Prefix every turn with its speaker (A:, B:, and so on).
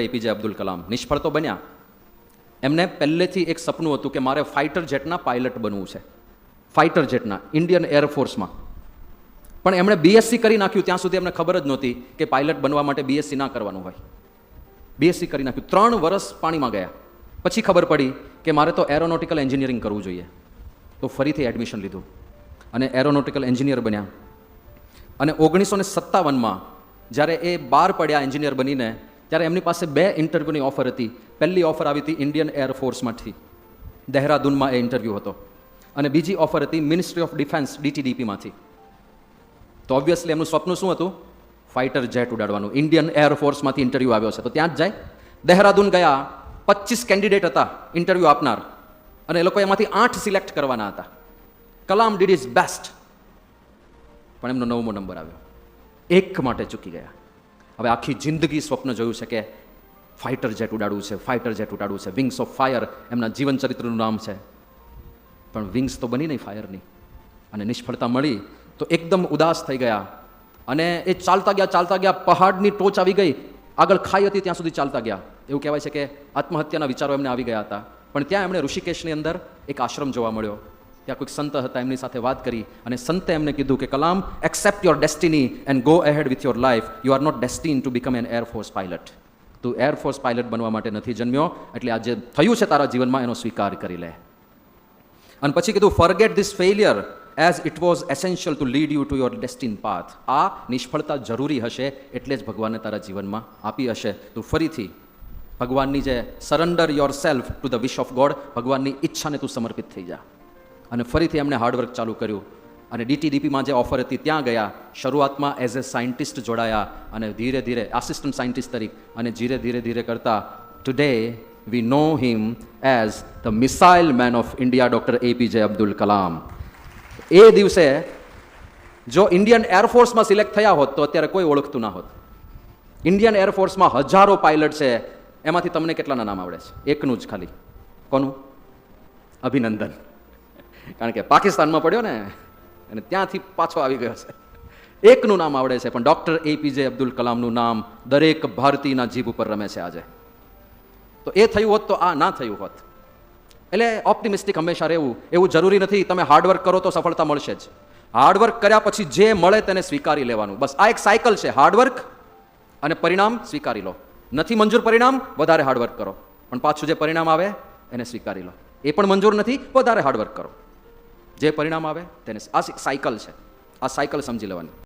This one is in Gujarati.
A: એપીજે અબ્દુલ કલામ નિષ્ફળ તો બન્યા. એમને પહેલેથી એક સપનું હતું કે મારે ફાઇટર જેટના પાયલટ બનવું છે, ફાઇટર જેટના ઇન્ડિયન એરફોર્સમાં. પણ એમણે બીએસસી કરી નાખ્યું ત્યાં સુધી એમને ખબર જ નહોતી કે પાયલટ બનવા માટે બીએસસી ના કરવાનું હોય. બીએસસી કરી નાખ્યું, 3 વર્ષ પાણીમાં ગયા. પછી ખબર પડી કે મારે તો એરોનોટિકલ એન્જિનિયરિંગ કરવું જોઈએ. તો ફરીથી એડમિશન લીધું અને એરોનોટિકલ એન્જિનિયર બન્યા. અને 1957માં જ્યારે એ બહાર પડ્યા એન્જિનિયર બનીને, ત્યારે એમની પાસે 2 ઇન્ટરવ્યૂની ઓફર હતી. પહેલી ઓફર આવી હતી ઇન્ડિયન એરફોર્સમાંથી, દહેરાદૂનમાં એ ઇન્ટરવ્યૂ હતો. અને બીજી ઓફર હતી મિનિસ્ટ્રી ઓફ ડિફેન્સ DTDPમાંથી. તો ઓબ્વિયસલી એમનું સ્વપ્ન શું હતું? ફાઇટર જેટ ઉડાડવાનું. ઇન્ડિયન એરફોર્સમાંથી ઇન્ટરવ્યૂ આવ્યો છે તો ત્યાં જ જાય. દહેરાદૂન ગયા, 25 કેન્ડિડેટ હતા ઇન્ટરવ્યૂ આપનાર, અને એ લોકો એમાંથી 8 સિલેક્ટ કરવાના હતા. કલામ ડીડ ઇઝ બેસ્ટ, પણ એમનો 9મો નંબર આવ્યો. એક માટે ચૂકી ગયા. હવે આખી જિંદગી સ્વપ્ન જોયું છે કે ફાઇટર જેટ ઉડાડવું છે, ફાઇટર જેટ ઉડાડવું છે. વિંગ્સ ઓફ ફાયર એમના જીવન ચરિત્રનું નામ છે. પણ વિંગ્સ તો બની નહીં ફાયરની, અને નિષ્ફળતા મળી તો એકદમ ઉદાસ થઈ ગયા. અને એ ચાલતા ગયા, પહાડની ટોચ આવી ગઈ, આગળ ખાઈ હતી ત્યાં સુધી ચાલતા ગયા. એવું કહેવાય છે કે આત્મહત્યાના વિચારો એમને આવી ગયા હતા. પણ ત્યાં એમણે ઋષિકેશની અંદર એક આશ્રમ જોવા મળ્યો. ત્યાં કોઈક સંત હતા, એમની સાથે વાત કરી અને સંતે એમને કીધું કે Kalam, accept your destiny and go ahead with your life. You are not destined to become an air force pilot. તું એરફોર્સ પાયલટ બનવા માટે નથી જન્મ્યો, એટલે આ જે થયું છે તારા જીવનમાં એનો સ્વીકાર કરી લે. અને પછી કીધું, forget this failure as it was essential to lead you to your destined path. આ નિષ્ફળતા જરૂરી હશે એટલે જ ભગવાને તારા જીવનમાં આપી હશે. તું ફરીથી ભગવાનની જે surrender your self to the wish of God, ભગવાનની ઈચ્છાને તું સમર્પિત થઈ જા. અને ફરીથી એમણે હાર્ડવર્ક ચાલુ કર્યું અને DTDPમાં જે ઓફર હતી ત્યાં ગયા. શરૂઆતમાં એઝ એ સાયન્ટિસ્ટ જોડાયા અને ધીરે ધીરે આસિસ્ટન્ટ સાયન્ટિસ્ટ તરીકે, અને ધીરે કરતા today we know him as the missile man of India, doctor APJ Abdul Kalam. એ દિવસે જો ઇન્ડિયન એરફોર્સમાં સિલેક્ટ થયા હોત તો અત્યારે કોઈ ઓળખતું ના હોત. ઇન્ડિયન એરફોર્સમાં હજારો પાયલટ છે, એમાંથી તમને કેટલાના નામ આવડે છે? એકનું જ ખાલી. કોનું? અભિનંદન. કારણ કે પાકિસ્તાનમાં પડ્યો ને, અને ત્યાંથી પાછો આવી ગયો છે. એકનું નામ આવડે છે, પણ ડૉક્ટર એપીજે અબ્દુલ કલામનું નામ દરેક ભારતીયના જીભ ઉપર રમે છે આજે. તો એ થયું હોત તો આ ના થયું હોત. એટલે ઓપ્ટિમિસ્ટિક હંમેશા રહેવું. એવું જરૂરી નથી તમે હાર્ડવર્ક કરો તો સફળતા મળશે જ. હાર્ડવર્ક કર્યા પછી જે મળે તેને સ્વીકારી લેવાનું. બસ આ એક સાયકલ છે, હાર્ડવર્ક અને પરિણામ સ્વીકારી લો. નથી મંજૂર પરિણામ, વધારે હાર્ડવર્ક કરો, પણ પાછું જે પરિણામ આવે એને સ્વીકારી લો. એ પણ મંજૂર નથી, વધારે હાર્ડવર્ક કરો. જે પરિણામ આવે તેને. આ સાયકલ છે, આ સાયકલ સમજી લેવાની.